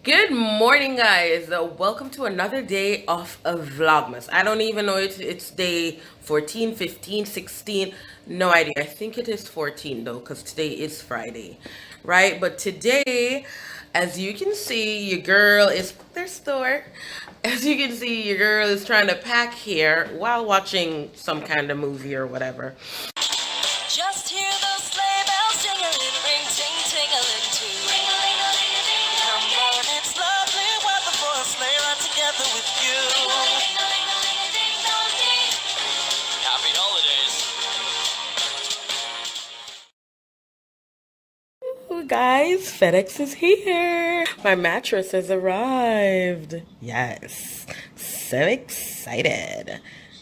Good morning, guys. Welcome to another day of a Vlogmas. I don't even know it's day 14, 15, 16. No idea. I think it is 14 though, because today is Friday, right? But today, as you can see, your girl is their store. As you can see, your girl is trying to pack here while watching some kind of movie or whatever. Just hear those sleigh bells jingling, ring ting tingling too. Ring a ling a ling a ding. Come on, it's lovely weather for a sleigh ride together with you. Ring a ling a ling a ling a ding dong ding. Happy holidays. Ooh, guys, FedEx is here. My mattress has arrived. Yes, so excited.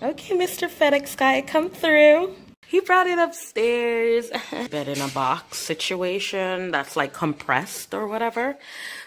Okay, Mr. FedEx guy, come through. He brought it upstairs. Bed in a box situation that's like compressed or whatever.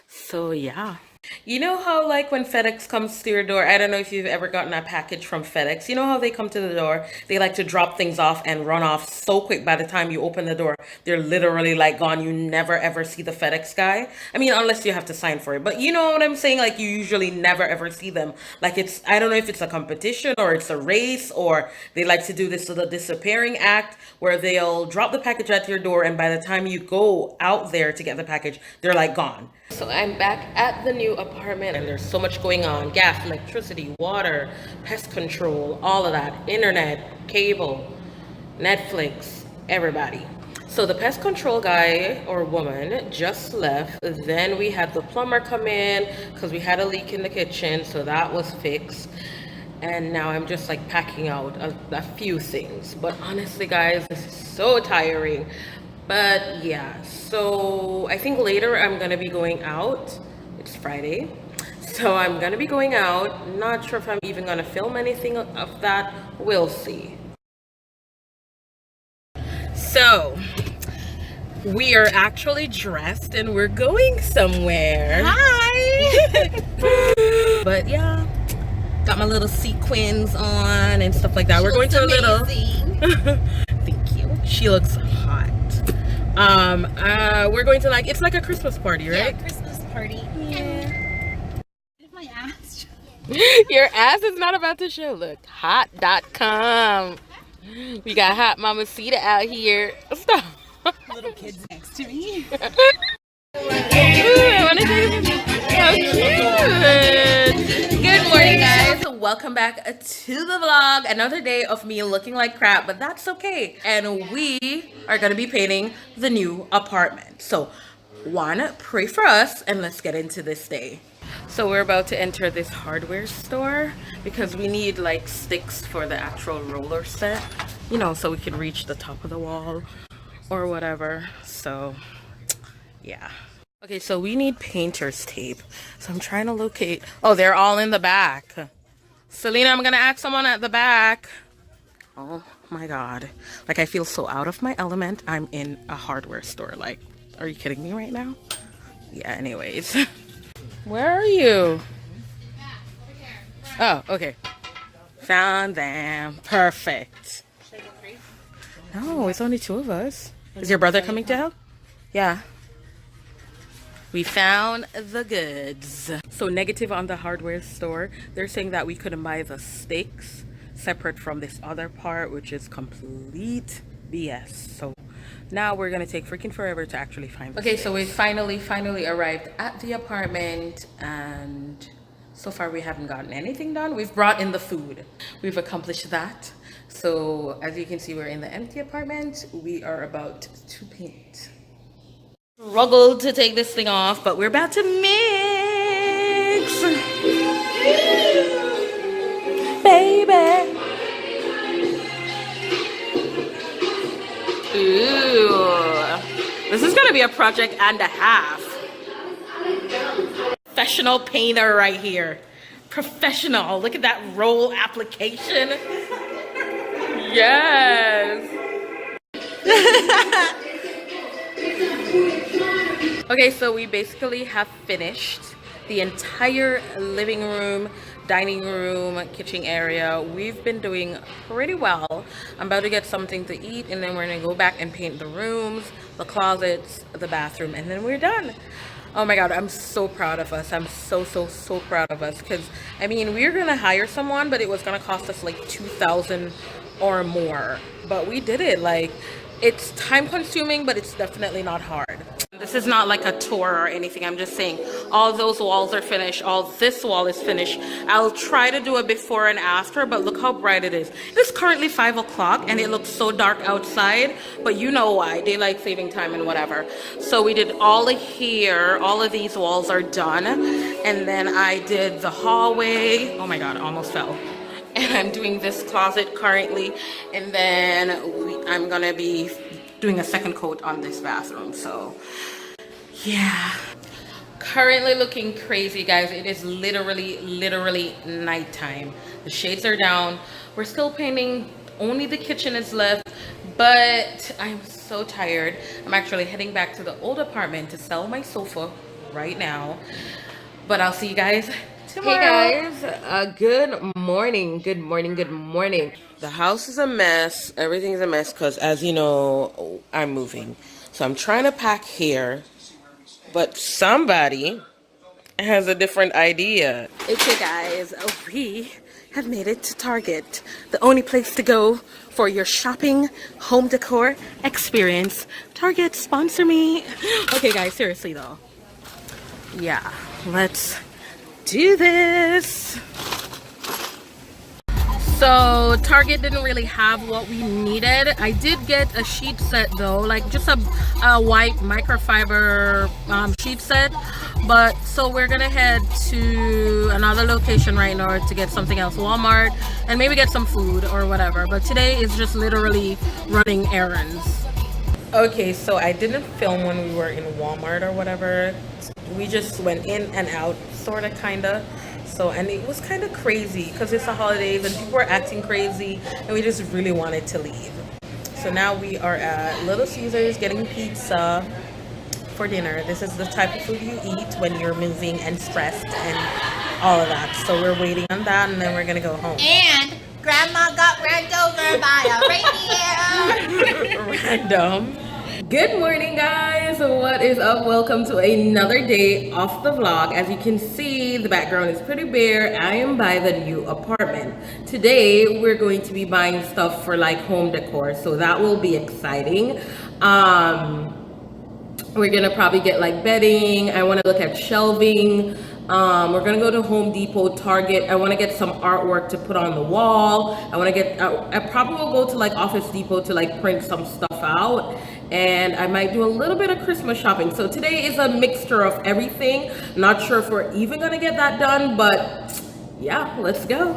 So yeah. You know how like when FedEx comes to your door, I don't know if you've ever gotten a package from FedEx. You know how they come to the door, they like to drop things off and run off so quick by the time you open the door. They're literally like gone. You never ever see the FedEx guy. I mean, unless you have to sign for it. But you know what I'm saying? Like you usually never ever see them. Like it's I don't know if it's a competition or it's a race or they like to do this little disappearing act where they'll drop the package at your door and by the time you go out there to get the package, they're like gone. So I'm back at the new apartment and there's so much going on. Gas, electricity, water, pest control, all of that. Internet, cable, Netflix, everybody. So the pest control guy or woman just left. Then we had the plumber come in because we had a leak in the kitchen. So that was fixed. And now I'm just like packing out a few things. But honestly, guys, this is so tiring. But yeah, so I think later I'm gonna be going out. It's Friday. So I'm gonna be going out. Not sure if I'm even gonna film anything of that. We'll see. So we are actually dressed and we're going somewhere. Hi! But yeah, got my little sequins on and stuff like that. We're going to a little thank you. She looks hot. We're going to like it's like a Christmas party, right? Yeah, Christmas party. Yeah. My ass. Your ass is not about to show. Look, hot.com. We got hot mamacita out here. Stop. Little kids next to me. Ooh, I wanna take a cute. Good morning, guys. Welcome back to the vlog. Another day of me looking like crap, but that's okay. And we are gonna be painting the new apartment. So, one, pray for us, and let's get into this day. So we're about to enter this hardware store because we need like sticks for the actual roller set, you know, so we can reach the top of the wall or whatever. So yeah. Okay, so we need painter's tape. So I'm trying to locate. Oh, they're all in the back. Selena, I'm gonna ask someone at the back. Oh my God. Like I feel so out of my element. I'm in a hardware store. Like, are you kidding me right now? Yeah, anyways. Where are you? Oh, okay. Found them. Perfect. No, it's only two of us. Is your brother coming to help? Yeah. We found the goods. So negative on the hardware store. They're saying that we couldn't buy the sticks separate from this other part, which is complete BS. So now we're gonna take freaking forever to actually find the sticks. So we finally arrived at the apartment and so far we haven't gotten anything done. We've brought in the food. We've accomplished that. So as you can see, we're in the empty apartment. We are about to paint. Struggled to take this thing off, but we're about to mix. Baby. Ooh. This is gonna be a project and a half. Professional painter right here. Professional. Look at that roll application. Yes. Okay, so we basically have finished the entire living room, dining room, kitchen area. We've been doing pretty well. I'm about to get something to eat and then we're gonna go back and paint the rooms, the closets, the bathroom, and then we're done. Oh my God, I'm so proud of us. I'm so proud of us. Because, I mean, we were going to hire someone, but it was going to cost us like 2,000 or more. But we did it. Like, it's time consuming, but it's definitely not hard. This is not like a tour or anything. I'm just saying all those walls are finished. All this wall is finished. I'll try to do a before and after, but look how bright it is. It's currently 5 o'clock and it looks so dark outside, but you know why. Daylight saving time and whatever. So we did all of here. All of these walls are done. And then I did the hallway. Oh my God, almost fell. And I'm doing this closet currently. And then I'm gonna be doing a second coat on this bathroom. So yeah, currently looking crazy, guys. It is literally nighttime. The shades are down. We're still painting. Only the kitchen is left, but I'm so tired. I'm actually heading back to the old apartment to sell my sofa right now, but I'll see you guys tomorrow. Hey guys, good morning. The house is a mess. Everything's a mess because, as you know, I'm moving. So I'm trying to pack here, but somebody has a different idea. Okay guys, we have made it to Target, the only place to go for your shopping home decor experience. Target, sponsor me. Okay guys, seriously though. Yeah, let's do this. So Target didn't really have what we needed. I did get a sheet set though, like just a white microfiber sheet set. But so we're gonna head to another location right now to get something else, Walmart, and maybe get some food or whatever. But today is just literally running errands. Okay, so I didn't film when we were in Walmart or whatever. We just went in and out, sort of, kind of. So, and it was kind of crazy because it's the holidays and people were acting crazy and we just really wanted to leave. So now we are at Little Caesars getting pizza for dinner. This is the type of food you eat when you're moving and stressed and all of that. So we're waiting on that and then we're gonna go home. And Grandma got ran over by a reindeer. Random. Good morning guys, what is up? Welcome to another day off the vlog. As you can see, the background is pretty bare. I am by the new apartment. Today we're going to be buying stuff for like home decor, so that will be exciting. We're gonna probably get like bedding. I want to look at shelving. We're gonna go to Home Depot, Target. I want to get some artwork to put on the wall. I probably will go to like Office Depot to like print some stuff out, and I might do a little bit of Christmas shopping. So today is a mixture of everything. Not sure if we're even gonna get that done, but yeah, let's go.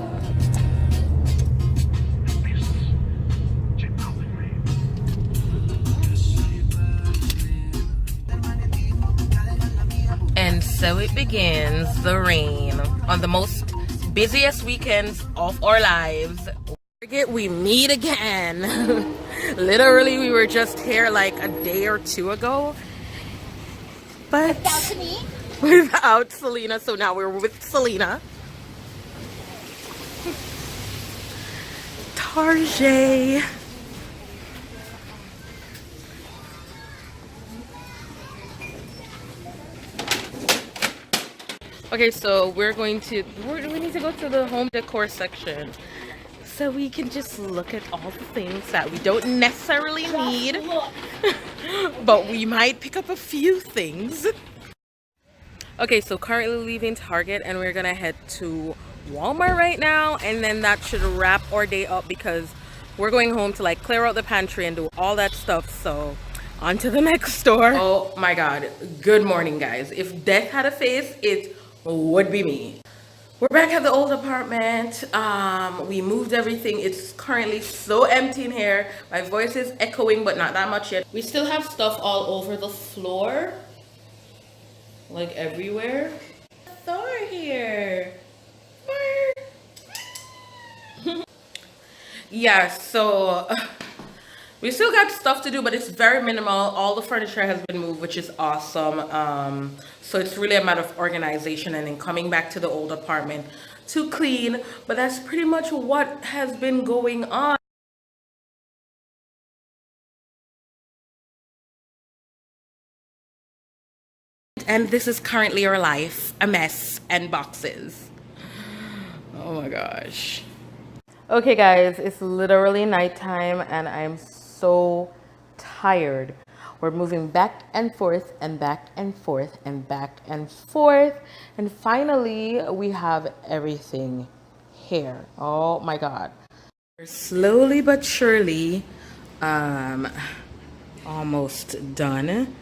And so it begins, the rain on the most busiest weekends of our lives. We meet again. Literally, we were just here like a day or two ago, but without Selena. So now we're with Selena. Target. Okay, so we need to go to the home decor section so we can just look at all the things that we don't necessarily need, but we might pick up a few things. Okay, so currently leaving Target and we're gonna head to Walmart right now, and then that should wrap our day up because we're going home to like clear out the pantry and do all that stuff. So on to the next store. Oh my God, good morning guys. If death had a face, it would be me. We're back at the old apartment. We moved everything. It's currently so empty in here. My voice is echoing, but not that much yet. We still have stuff all over the floor, like everywhere. Thor here. Yeah, so we still got stuff to do, but it's very minimal. All the furniture has been moved, which is awesome. So it's really a matter of organization and then coming back to the old apartment to clean. But that's pretty much what has been going on. And And this is currently our life, a mess and boxes. Oh my gosh. Okay guys, it's literally nighttime and I'm so tired. We're moving back and forth and back and forth and back and forth. And finally, we have everything here. Oh my God. We're slowly but surely almost done.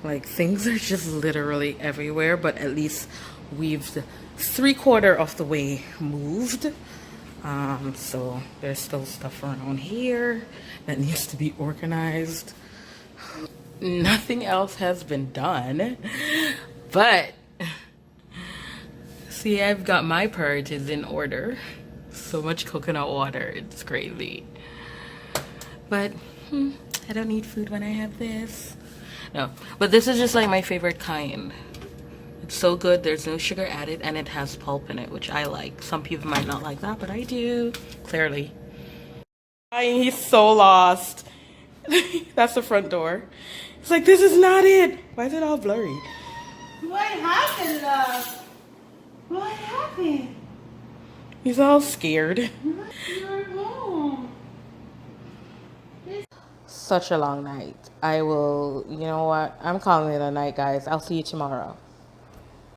Like things are just literally everywhere, but at least we've 3/4 of the way moved. So there's still stuff around here that needs to be organized. Nothing else has been done, but see, I've got my purges in order. So much coconut water, it's crazy. But I don't need food when I have this. No, but this is just like my favorite kind. It's so good. There's no sugar added and it has pulp in it, which I like. Some people might not like that, but I do, clearly. He's so lost. That's the front door. It's like, this is not it. Why is it all blurry? What happened, love? What happened? He's all scared. You're home. Such a long night. I will, you know what? I'm calling it a night, guys. I'll see you tomorrow.